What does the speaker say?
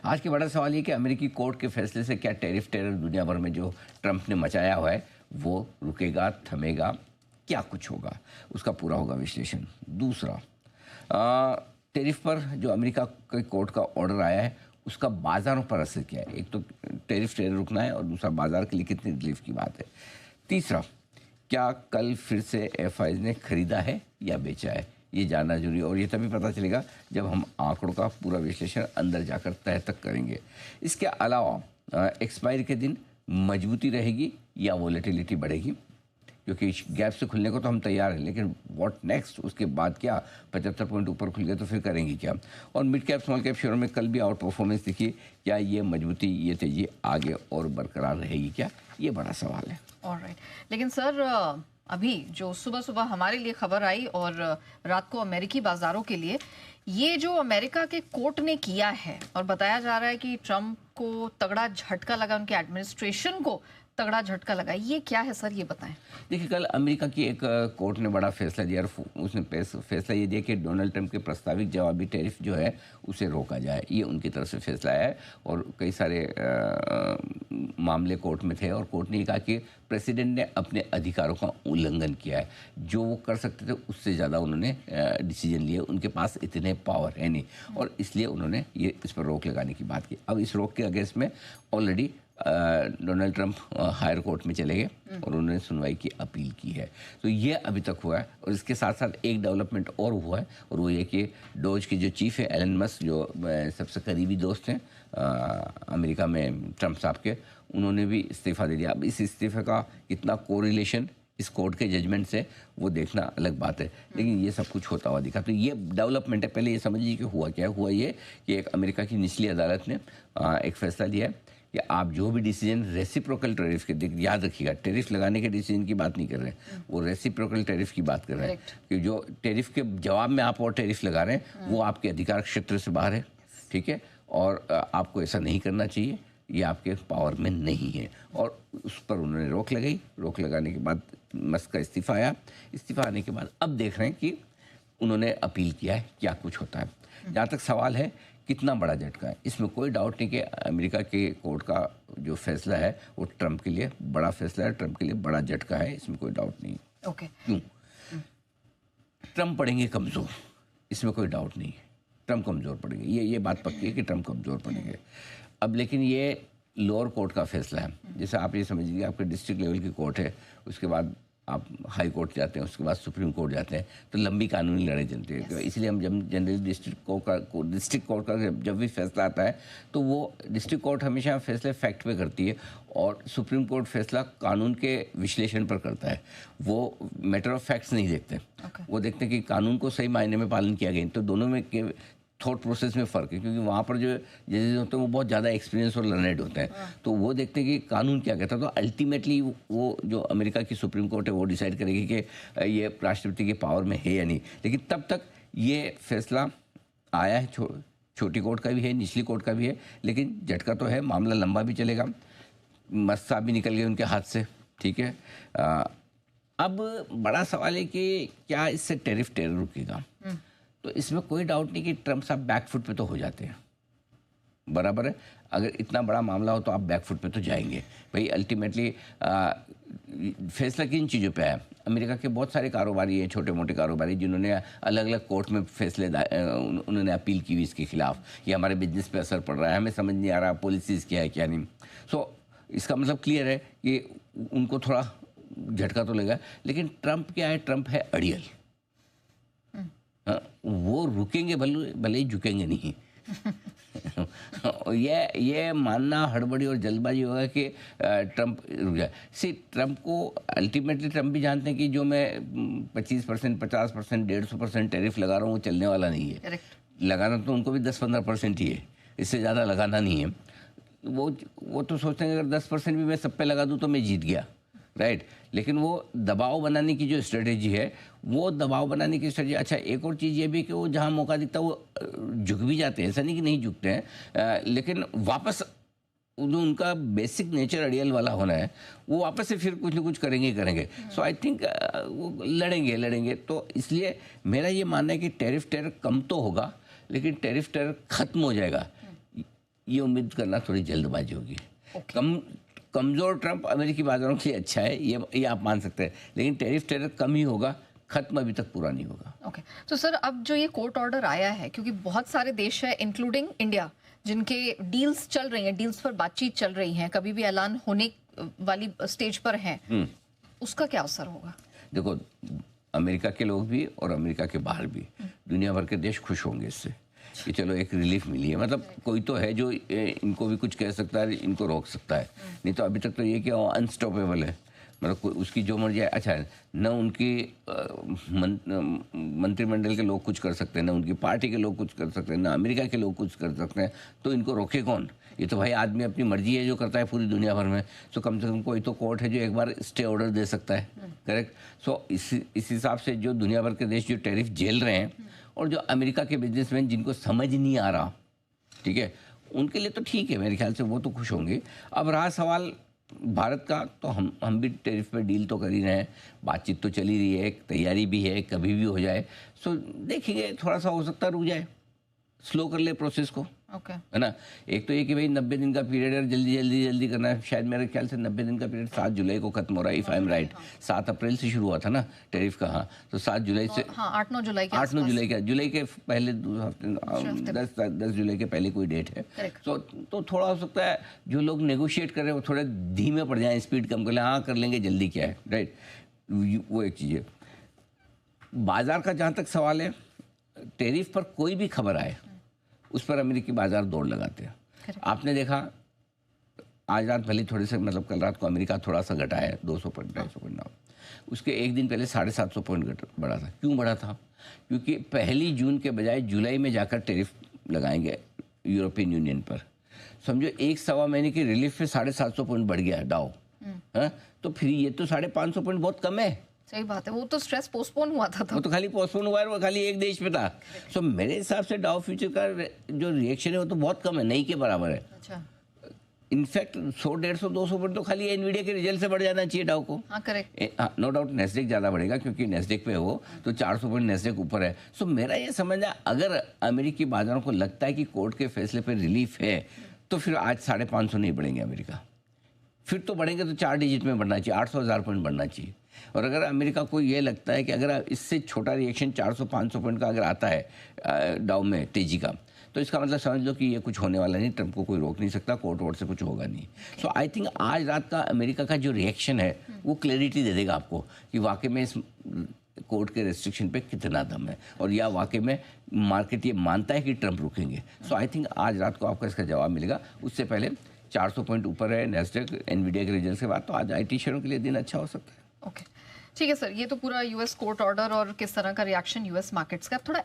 आज के बड़ा सवाल ये कि अमेरिकी कोर्ट के फैसले से क्या टैरिफ टेरर दुनिया भर में जो ट्रंप ने मचाया हुआ है वो रुकेगा, थमेगा, क्या कुछ होगा, उसका पूरा होगा विश्लेषण। दूसरा, टैरिफ पर जो अमेरिका के कोर्ट का ऑर्डर आया है उसका बाज़ारों पर असर क्या है। एक तो टैरिफ टेरर रुकना है और दूसरा बाज़ार के लिए कितनी रिलीफ की बात है। तीसरा, क्या कल फिर से FIs ने खरीदा है या बेचा है, ये जानना जरूरी है और ये तभी पता चलेगा जब हम आंकड़ों का पूरा विश्लेषण अंदर जाकर तह तक करेंगे। इसके अलावा एक्सपायरी के दिन मजबूती रहेगी या वोलेटिलिटी बढ़ेगी, क्योंकि गैप से खुलने को तो हम तैयार हैं, लेकिन व्हाट नेक्स्ट, उसके बाद क्या, 75 पॉइंट ऊपर खुल गए तो फिर करेंगी क्या। और मिड कैप स्मॉल कैप शेयरों में कल भी आउट परफॉर्मेंस दिखी, क्या ये मजबूती, ये तेजी आगे और बरकरार रहेगी क्या, ये बड़ा सवाल है। ऑलराइट, लेकिन सर अभी जो सुबह सुबह हमारे लिए खबर आई और रात को अमेरिकी बाजारों के लिए, ये जो अमेरिका के कोर्ट ने किया है और बताया जा रहा है कि ट्रंप को तगड़ा झटका लगा, उनके एडमिनिस्ट्रेशन को तगड़ा झटका लगा, ये क्या है सर, ये बताएं। देखिए, कल अमेरिका की एक कोर्ट ने बड़ा फैसला दिया और उसने फैसला ये दिया कि डोनाल्ड ट्रंप के प्रस्तावित जवाबी टैरिफ जो है उसे रोका जाए। ये उनकी तरफ से फैसला है और कई सारे मामले कोर्ट में थे और कोर्ट ने कहा कि प्रेसिडेंट ने अपने अधिकारों का उल्लंघन किया है, जो वो कर सकते थे उससे ज़्यादा उन्होंने डिसीजन लिए, उनके पास इतने पावर है नहीं और इसलिए उन्होंने ये इस पर रोक लगाने की बात की। अब इस रोक के अगेंस्ट में already Donald Trump higher court में चले गए और उन्होंने सुनवाई की अपील की है। तो ये अभी तक हुआ है और इसके साथ साथ एक डेवलपमेंट और हुआ है और वो ये कि डोज के जो चीफ है एलन मस्क, जो सबसे करीबी दोस्त हैं अमेरिका में ट्रंप साहब के, उन्होंने भी इस्तीफ़ा दे दिया। अब इस इस्तीफे का कितना कोरिलेशन इस कोर्ट के जजमेंट से वो देखना अलग बात है, लेकिन ये सब कुछ होता हुआ दिखा। तो ये डेवलपमेंट है। पहले ये समझिए कि हुआ क्या हुआ, ये कि एक अमेरिका की निचली अदालत ने एक फैसला दिया है कि आप जो भी डिसीजन रेसिप्रोकल टैरिफ के, याद रखिएगा टैरिफ लगाने के डिसीजन की बात नहीं कर रहे हैं, वो रेसिप्रोकल टैरिफ की बात कर रहे हैं कि जो टैरिफ के जवाब में आप और टैरिफ लगा रहे हैं वो आपके अधिकार क्षेत्र से बाहर है, ठीक है, और आपको ऐसा नहीं करना चाहिए, ये आपके पावर में नहीं है। और उस पर उन्होंने रोक लगाई। रोक लगाने के बाद मस्क का इस्तीफ़ा आया। इस्तीफ़ा आने के बाद अब देख रहे हैं कि उन्होंने अपील किया है, क्या कुछ होता है। जहाँ तक सवाल है कितना बड़ा झटका है, इसमें कोई डाउट नहीं कि अमेरिका के कोर्ट का जो फैसला है वो ट्रंप के लिए बड़ा फैसला है, ट्रंप के लिए बड़ा झटका है, इसमें कोई डाउट नहीं। ओके। क्यों? ट्रंप पड़ेंगे कमज़ोर, इसमें कोई डाउट नहीं है। ट्रंप कमज़ोर पड़ेंगे, ये बात पक्की है कि ट्रंप कमज़ोर पड़ेंगे। अब लेकिन ये लोअर कोर्ट का फैसला है। जैसे आप ये समझिए आपके डिस्ट्रिक्ट लेवल की कोर्ट है, उसके बाद आप हाई कोर्ट जाते हैं, उसके बाद सुप्रीम कोर्ट जाते हैं, तो लंबी कानूनी लड़ाई चलती है। yes. इसलिए हम जब जनरली डिस्ट्रिक्ट कोर्ट का जब भी फैसला आता है तो वो डिस्ट्रिक्ट कोर्ट हमेशा फैसले फैक्ट पे करती है और सुप्रीम कोर्ट फैसला कानून के विश्लेषण पर करता है। वो मैटर ऑफ फैक्ट्स नहीं देखते। वो देखते हैं कि कानून को सही मायने में पालन किया गया। तो दोनों में के थॉट प्रोसेस में फ़र्क है, क्योंकि वहाँ पर जो जजेस होते हैं वो बहुत ज़्यादा एक्सपीरियंस और लर्नेड होते हैं, तो वो देखते हैं कि कानून क्या कहता है। तो अल्टीमेटली वो जो अमेरिका की सुप्रीम कोर्ट है वो डिसाइड करेगी कि ये राष्ट्रपति के पावर में है या नहीं। लेकिन तब तक ये फैसला आया है, छोटी कोर्ट का भी है, निचली कोर्ट का भी है, लेकिन झटका तो है, मामला लंबा भी चलेगा। मस्त साहब भी निकल गए उनके हाथ से, ठीक है। अब बड़ा सवाल है कि क्या इससे टैरिफ टेरर रुकेगा। तो इसमें कोई डाउट नहीं कि ट्रंप साहब बैकफुट पे तो हो जाते हैं, बराबर है। अगर इतना बड़ा मामला हो तो आप बैकफुट पे तो जाएंगे भाई। अल्टीमेटली फैसला किन चीज़ों पे है। अमेरिका के बहुत सारे कारोबारी हैं, छोटे मोटे कारोबारी, जिन्होंने अलग अलग कोर्ट में फैसले उन्होंने अपील की हुई इसके खिलाफ, ये हमारे बिजनेस पे असर पड़ रहा है, हमें समझ नहीं आ रहा पॉलिसीज़ क्या है क्या नहीं। सो इसका मतलब क्लियर है कि उनको थोड़ा झटका तो लगा। लेकिन ट्रंप क्या है, ट्रंप है अड़ियल। वो रुकेंगे भले ही झुकेंगे नहीं। ये मानना हड़बड़ी और जल्दबाजी होगा कि ट्रंप रुक जाए। ट्रंप को अल्टीमेटली ट्रंप भी जानते हैं कि जो मैं 25%, 50%, 150% टैरिफ लगा रहा हूँ वो चलने वाला नहीं है। Correct. लगाना तो उनको भी 10-15% ही है, इससे ज़्यादा लगाना नहीं है। वो तो सोचते हैं अगर 10% भी मैं सब पे लगा दूँ तो मैं जीत गया, राइट। लेकिन वो दबाव बनाने की जो स्ट्रेटेजी है, वो दबाव बनाने की स्ट्रेटेजी। अच्छा, एक और चीज़ ये भी कि वो जहाँ मौका दिखता है वो झुक भी जाते हैं, ऐसा नहीं कि नहीं झुकते हैं, लेकिन वापस जो उनका बेसिक नेचर अड़ियल वाला होना है वो वापस से फिर कुछ ना कुछ करेंगे। सो आई थिंक वो लड़ेंगे। तो इसलिए मेरा ये मानना है कि टैरिफ टेरर कम तो होगा, लेकिन टैरिफ टेरर खत्म हो जाएगा ये उम्मीद करना थोड़ी जल्दबाजी होगी। कमज़ोर ट्रंप अमेरिकी बाजारों के लिए अच्छा है, ये आप मान सकते हैं, लेकिन टैरिफ टेरर कम ही होगा, खत्म अभी तक पूरा नहीं होगा। ओके, तो सर अब जो ये कोर्ट ऑर्डर आया है, क्योंकि बहुत सारे देश है इंक्लूडिंग इंडिया जिनके डील्स चल रही हैं, डील्स पर बातचीत चल रही है, कभी भी ऐलान होने वाली स्टेज पर हैं, उसका क्या असर होगा? देखो, अमेरिका के लोग भी और अमेरिका के बाहर भी दुनिया भर के देश खुश होंगे इससे कि चलो एक रिलीफ मिली है। मतलब कोई तो है जो इनको भी कुछ कह सकता है, इनको रोक सकता है, नहीं तो अभी तक तो ये कि अनस्टॉपेबल है, मतलब उसकी जो मर्जी है। अच्छा, न उनकी मंत्रिमंडल के लोग कुछ कर सकते हैं, न उनकी पार्टी के लोग कुछ कर सकते हैं, न अमेरिका के लोग कुछ कर सकते हैं, तो इनको रोके कौन? ये तो भाई आदमी अपनी मर्जी है जो करता है पूरी दुनिया भर में, तो कम से कम कोई तो कोर्ट है जो एक बार स्टे ऑर्डर दे सकता है, करेक्ट? सो इस हिसाब से जो दुनिया भर के देश जो टैरिफ झेल रहे हैं और जो अमेरिका के बिजनेसमैन जिनको समझ नहीं आ रहा, ठीक है, उनके लिए तो ठीक है, मेरे ख्याल से वो तो खुश होंगे। अब रहा सवाल भारत का, तो हम भी टैरिफ पे डील तो कर ही रहे हैं, बातचीत तो चली रही है, तैयारी भी है, कभी भी हो जाए। सो देखेंगे, थोड़ा सा हो सकता है रुक जाए, स्लो कर ले प्रोसेस को, है ना। एक तो ये कि भाई 90 दिन का पीरियड है, जल्दी करना है। शायद मेरे ख्याल से 90 दिन का पीरियड 7 जुलाई को खत्म हो रहा है, इफ आई एम राइट। 7 अप्रैल से शुरू हुआ था ना टैरिफ का, हाँ, तो 7 जुलाई से 8-9 जुलाई के 8-9 जुलाई के पहले 10 जुलाई के पहले कोई डेट है। तो थोड़ा हो सकता है जो लोग नेगोशिएट कर रहे हैं वो थोड़े धीमे पड़ जाएं, स्पीड कम कर लें, हाँ कर लेंगे, जल्दी क्या है, राइट। वो एक चीज़ है। बाजार का जहाँ तक सवाल है, टैरिफ पर कोई भी खबर आए उस पर अमेरिकी बाजार दौड़ लगाते हैं। आपने देखा आज रात भले थोड़े से, मतलब कल रात को अमेरिका थोड़ा सा घटा है, 200 पॉइंट 250 पॉइंट ना, उसके एक दिन पहले 750 पॉइंट बढ़ा था। क्यों बढ़ा था? क्योंकि 1 जून के बजाय जुलाई में जाकर टैरिफ लगाएंगे यूरोपियन यूनियन पर। समझो 1-1.25 महीने की रिलीफ में 750 पॉइंट बढ़ गया डाउ, है, तो फिर ये तो 550 पॉइंट बहुत कम है। सही बात है, वो तो स्ट्रेस पोस्टपोन हुआ था, वो तो खाली पोस्टपोन हुआ है, वो खाली एक देश पे था। सो मेरे हिसाब से डाउ फ्यूचर का जो रिएक्शन है वो तो बहुत कम है, नहीं के बराबर है। अच्छा, इनफैक्ट 100-150-200 पॉइंट तो खाली एनवीडिया के रिजल्ट से बढ़ जाना चाहिए डाउ को। हाँ, करेक्ट, नो डाउट नेस्डेक ज़्यादा बढ़ेगा क्योंकि नेस्डेक पे हो तो 400 पॉइंट नेस्डेक ऊपर है। सो मेरा ये समझना, अगर अमेरिकी बाजारों को लगता है कि कोर्ट के फैसले पर रिलीफ है तो फिर आज 550 नहीं बढ़ेंगे अमेरिका, फिर तो बढ़ेंगे तो 4 डिजिट में बढ़ना चाहिए, 800,000 पॉइंट बढ़ना चाहिए। और अगर अमेरिका को ये लगता है कि अगर इससे छोटा रिएक्शन 400-500 पॉइंट का अगर आता है डाउ में तेजी का, तो इसका मतलब समझ लो कि ये कुछ होने वाला नहीं, ट्रंप को कोई रोक नहीं सकता, कोर्ट वोट से कुछ होगा नहीं। सो आई थिंक आज रात का अमेरिका का जो रिएक्शन है वो क्लैरिटी दे देगा आपको कि वाकई में इस कोर्ट के रेस्ट्रिक्शन पे कितना दम है, और या वाकई में मार्केट ये मानता है कि ट्रंप रुकेंगे। सो आई थिंक आज रात को आपको इसका जवाब मिलेगा। उससे पहले 400 पॉइंट ऊपर है नेस्डेक एनवीडिया के रिजल्ट के बाद, तो आज IT शेयरों के लिए दिन अच्छा हो सकता है। ओके, ठीक है सर, ये तो पूरा US कोर्ट ऑर्डर और किस तरह का रिएक्शन US मार्केट्स का। थोड़ा